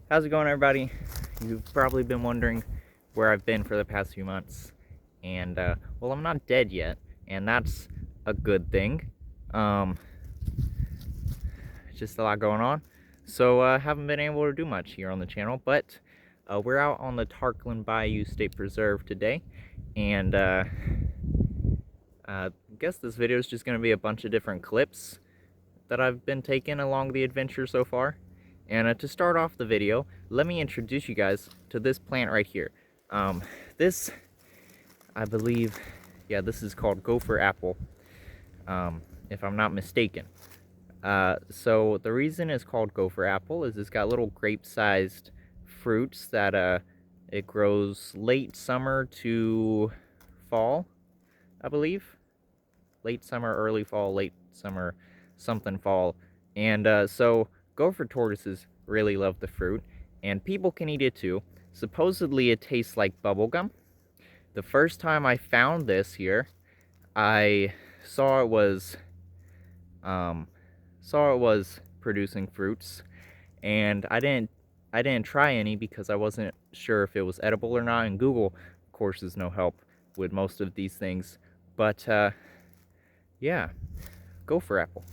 How's it going, everybody? You've probably been wondering where I've been for the past few months. And, well, I'm not dead yet, and that's a good thing. Um, just a lot going on. So, haven't been able to do much here on the channel, but we're out on the Tarklin Bayou State Preserve today. And, I guess this video is just going to be a bunch of different clips that I've been taking along the adventure so far. And to start off the video, let me introduce you guys to this plant right here. This, I believe, yeah, this is called gopher apple, if I'm not mistaken. So the reason it's called gopher apple is it's got little grape-sized fruits that it grows late summer to fall, I believe. Late summer, early fall, late summer, something fall. And so gopher tortoises really love the fruit, and people can eat it too. Supposedly it tastes like bubblegum. The first time I found this here, I saw it was producing fruits, and I didn't try any because I wasn't sure if it was edible or not, and Google, of course, is no help with most of these things. But yeah, gopher apple.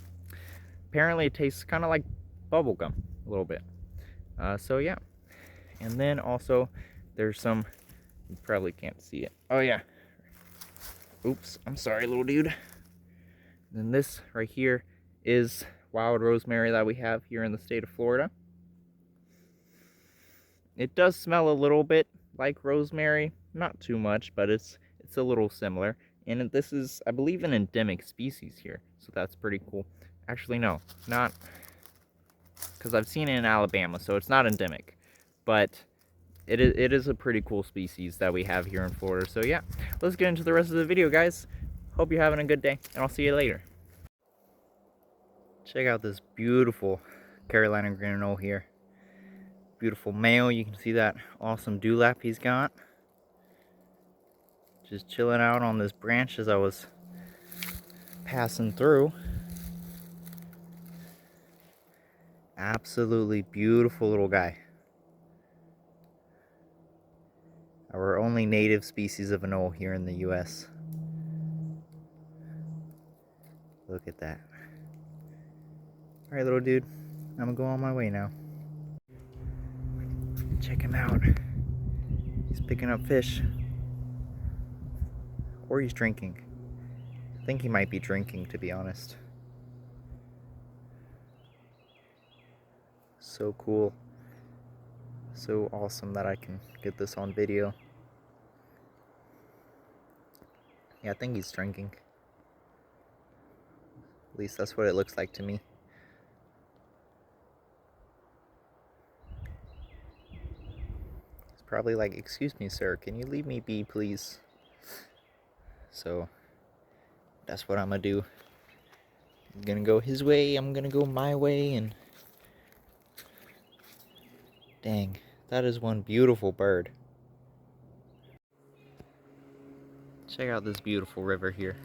Apparently it tastes kind of like bubblegum a little bit. So yeah. And then also there's some, you probably can't see it. Oh yeah. Oops, I'm sorry, little dude. And then this right here is wild rosemary that we have here in the state of Florida. It does smell a little bit like rosemary, not too much, but it's a little similar. And this is, I believe, an endemic species here, so that's pretty cool. Actually, no, not, because I've seen it in Alabama, so it's not endemic, but it is a pretty cool species that we have here in Florida. So yeah, let's get into the rest of the video, guys. Hope you're having a good day, and I'll see you later. Check out this beautiful Carolina green anole here. Beautiful male. You can see that awesome dewlap he's got. Just chilling out on this branch as I was passing through. Absolutely beautiful little guy. Our only native species of anole here in the US. Look at that. Alright, little dude, I'm gonna go on my way now. Check him out. He's picking up fish. Or he's drinking. I think he might be drinking, to be honest. So cool. So awesome that I can get this on video. Yeah, I think he's drinking. At least that's what it looks like to me. It's probably like, "Excuse me, sir, can you leave me be, please?" So that's what I'm gonna do. I'm gonna go his way, I'm gonna go my way, and dang, that is one beautiful bird. Check out this beautiful river here.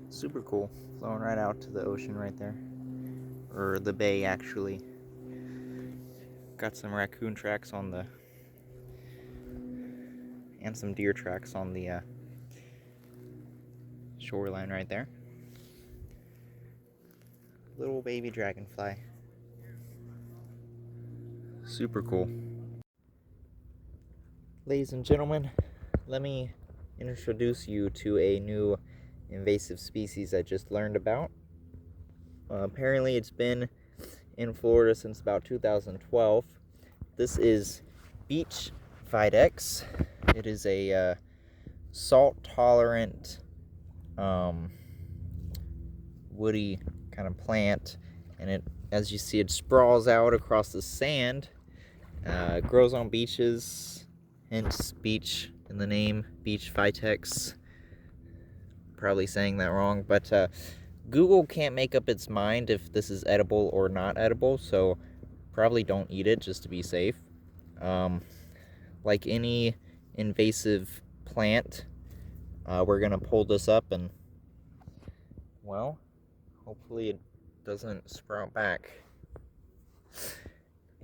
Super cool, flowing right out to the ocean right there, or the bay actually. Got some raccoon tracks on the, and some deer tracks on the shoreline right there. Little baby dragonfly. Super cool. Ladies and gentlemen, let me introduce you to a new invasive species I just learned about. Apparently it's been in Florida since about 2012. This is beach videx. It is a salt-tolerant, woody kind of plant, and it, as you see, it sprawls out across the sand. It grows on beaches, hence beach in the name, beach vitex. Probably saying that wrong, but Google can't make up its mind if this is edible or not edible, so probably don't eat it just to be safe. Like any invasive plant, we're gonna pull this up and, well, hopefully it doesn't sprout back.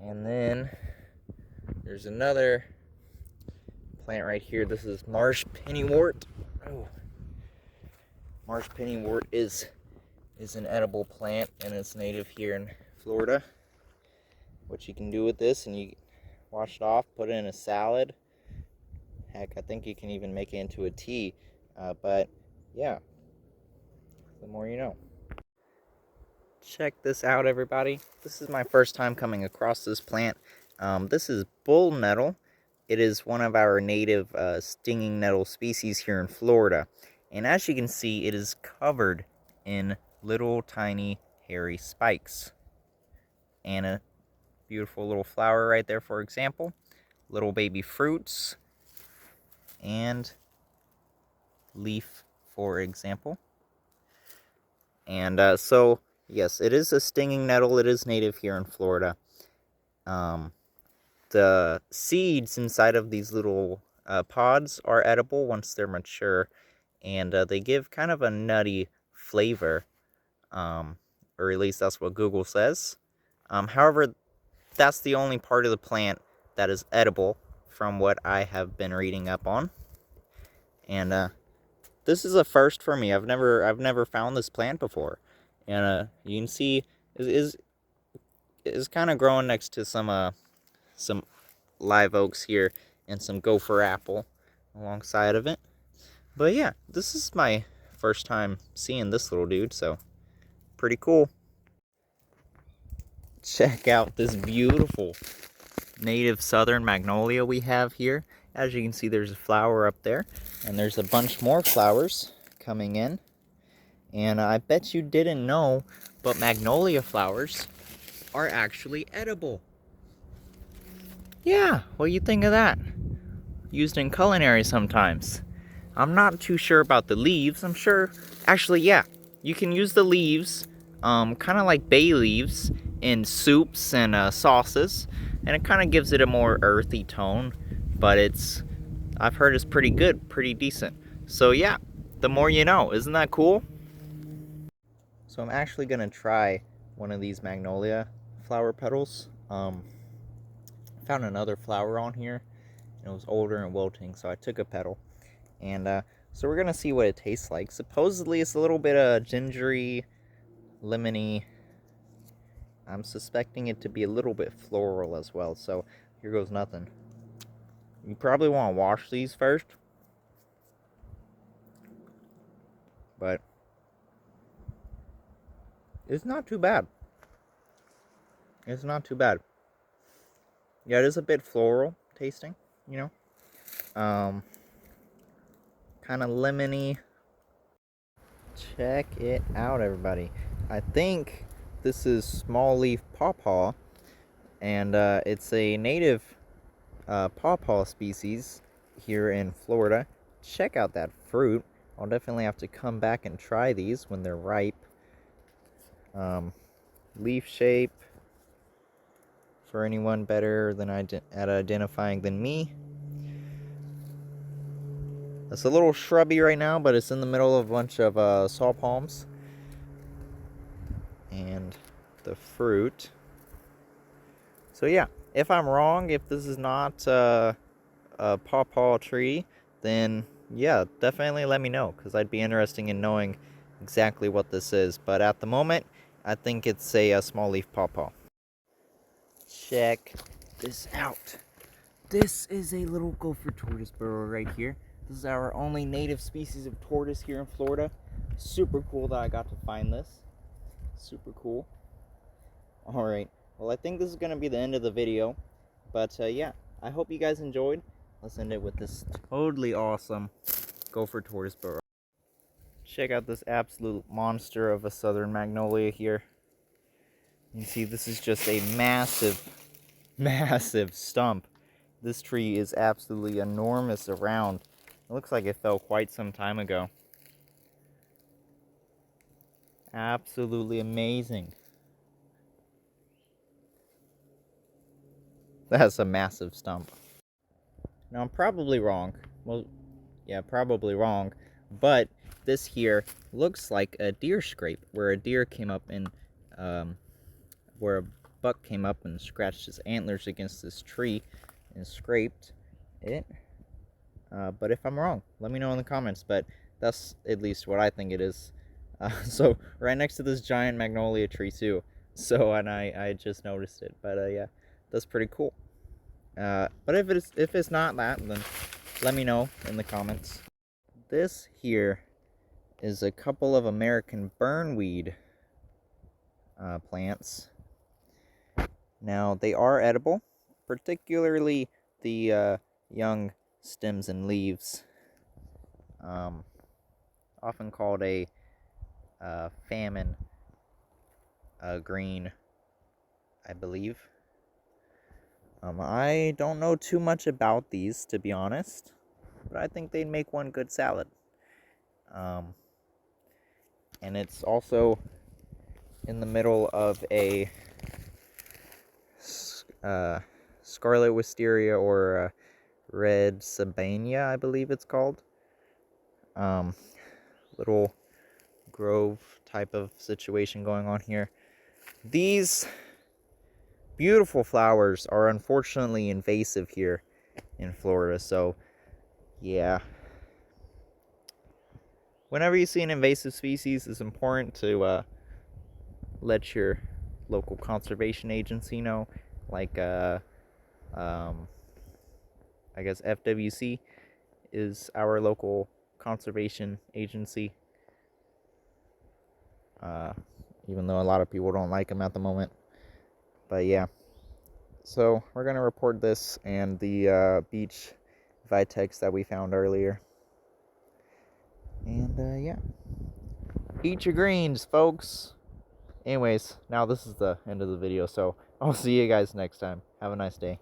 And then there's another plant right here. This is marsh pennywort. Oh. Marsh pennywort is an edible plant, and it's native here in Florida. What you can do with this, and you wash it off, put it in a salad. Heck, I think you can even make it into a tea. But yeah, the more you know. Check this out, everybody. This is my first time coming across this plant. This is bull nettle. It is one of our native stinging nettle species here in Florida. And as you can see, it is covered in little tiny hairy spikes. And a beautiful little flower right there, for example. Little baby fruits. And leaf, for example. And so, yes, it is a stinging nettle. It is native here in Florida. The seeds inside of these little pods are edible once they're mature, and they give kind of a nutty flavor, or at least that's what Google says. However, that's the only part of the plant that is edible from what I have been reading up on. And this is a first for me. I've never found this plant before, and you can see is kind of growing next to some live oaks here and some gopher apple alongside of it. But yeah, this is my first time seeing this little dude, so pretty cool. Check out this beautiful native southern magnolia we have here. As you can see, there's a flower up there, and there's a bunch more flowers coming in. And I bet you didn't know, but magnolia flowers are actually edible. Yeah, what do you think of that? Used in culinary sometimes. I'm not too sure about the leaves. I'm sure, actually, yeah, you can use the leaves, kind of like bay leaves, in soups and sauces, and it kind of gives it a more earthy tone, but I've heard it's pretty good, pretty decent. So yeah, the more you know. Isn't that cool? So I'm actually gonna try one of these magnolia flower petals. Found another flower on here, and it was older and wilting, so I took a petal. And so we're gonna see what it tastes like. Supposedly it's a little bit of gingery, lemony. I'm suspecting it to be a little bit floral as well, so here goes nothing. You probably want to wash these first, but it's not too bad. It's not too bad. Yeah, it is a bit floral tasting, you know. Kind of lemony. Check it out, everybody. I think this is small leaf pawpaw, and it's a native pawpaw species here in Florida. Check out that fruit. I'll definitely have to come back and try these when they're ripe. Leaf shape, for anyone better than at identifying than me. It's a little shrubby right now, but it's in the middle of a bunch of saw palms. And the fruit. So yeah, if I'm wrong, if this is not a pawpaw tree, then yeah, definitely let me know, because I'd be interested in knowing exactly what this is. But at the moment, I think it's a small leaf pawpaw. Check this out. This is a little gopher tortoise burrow right here. This is our only native species of tortoise here in Florida. Super cool that I got to find this. Super cool. Alright, well, I think this is going to be the end of the video. But yeah, I hope you guys enjoyed. Let's end it with this totally awesome gopher tortoise burrow. Check out this absolute monster of a southern magnolia here. You see, this is just a massive, massive stump. This tree is absolutely enormous around. It looks like it fell quite some time ago. Absolutely amazing. That's a massive stump. Now, I'm probably wrong. Well, yeah, probably wrong. But this here looks like a deer scrape, where a deer came up and, where a buck came up and scratched his antlers against this tree and scraped it. But if I'm wrong, let me know in the comments, but that's at least what I think it is. So right next to this giant magnolia tree too. So, and I just noticed it, but yeah, that's pretty cool. But if it's not that, then let me know in the comments. This here is a couple of American burnweed plants. Now, they are edible, particularly the young stems and leaves, often called a famine green, I believe. I don't know too much about these, to be honest, but I think they'd make one good salad. And it's also in the middle of a scarlet wisteria, or red sabania, I believe it's called. Little grove type of situation going on here. These beautiful flowers are unfortunately invasive here in Florida, so yeah. Whenever you see an invasive species, it's important to let your local conservation agency know, like I guess FWC is our local conservation agency, even though a lot of people don't like them at the moment. But yeah, so we're gonna report this and the beach vitex that we found earlier. And yeah, eat your greens, folks. Anyways, now this is the end of the video, so I'll see you guys next time. Have a nice day.